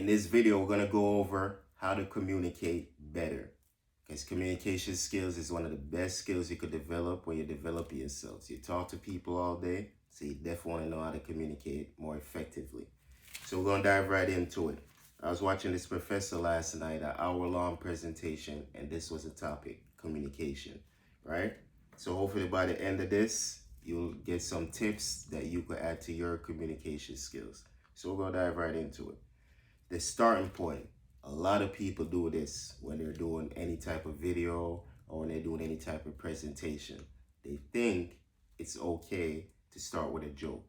In this video, we're going to go over how to communicate better. Because communication skills is one of the best skills you could develop when you develop yourselves. You talk to people all day, so you definitely want to know how to communicate more effectively. So we're going to dive right into it. I was watching this professor last night, an hour-long presentation, and this was the topic, communication, right? So hopefully by the end of this, you'll get some tips that you could add to your communication skills. So we're going to dive right into it. The starting point, a lot of people do this when they're doing any type of video or when they're doing any type of presentation. They think it's okay to start with a joke.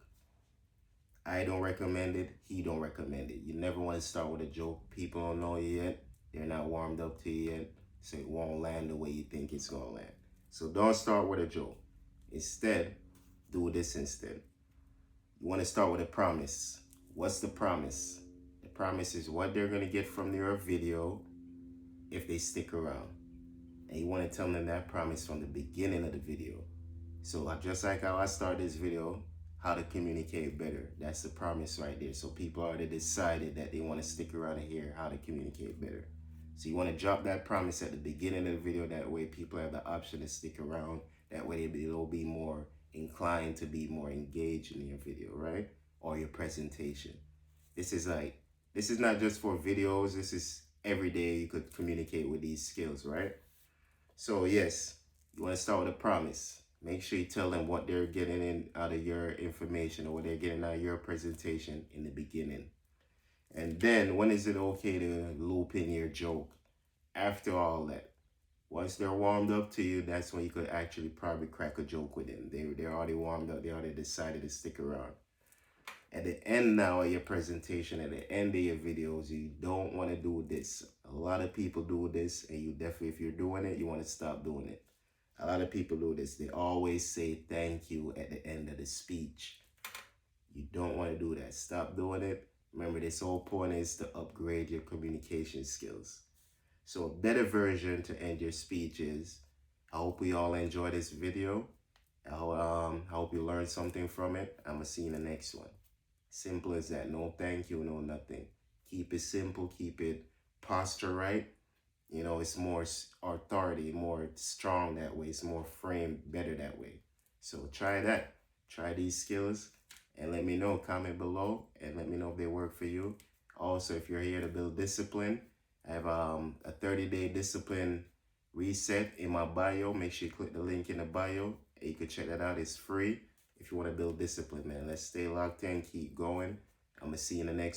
I don't recommend it. He don't recommend it. You never want to start with a joke. People don't know you yet. They're not warmed up to you yet. So it won't land the way you think it's going to land. So don't start with a joke. Instead, do this instead. You want to start with a promise. What's the promise? The promise is what they're going to get from your video if they stick around. And you want to tell them that promise from the beginning of the video. So just like how I started this video, how to communicate better. That's the promise right there. So people already decided that they want to stick around and hear how to communicate better. So you want to drop that promise at the beginning of the video. That way people have the option to stick around. That way they'll be more inclined to be more engaged in your video, right? Or your presentation. This is not just for videos. This is every day you could communicate with these skills, right? So yes, you want to start with a promise. Make sure you tell them what they're getting out of your information or what they're getting out of your presentation in the beginning. And then when is it okay to loop in your joke? After all that. Once they're warmed up to you, that's when you could actually probably crack a joke with them. They're already warmed up. They already decided to stick around. At the end now of your presentation, at the end of your videos, you don't want to do this. A lot of people do this, and you definitely, if you're doing it, you want to stop doing it. A lot of people do this. They always say thank you at the end of the speech. You don't want to do that. Stop doing it. Remember, this whole point is to upgrade your communication skills. So a better version to end your speech is, I hope we all enjoy this video. I hope you learned something from it. I'm going to see you in the next one. Simple as that. No thank you, no nothing. Keep it simple. Keep it posture right. You know, it's more authority, more strong that way. It's more framed better that way. So try that. Try these skills and let me know. Comment below and let me know if they work for you. Also, if you're here to build discipline, I have a 30-day discipline reset in my bio. Make sure you click the link in the bio. And you can check that out. It's free if you want to build discipline, man. Let's stay locked in. Keep going. I'm going to see you in the next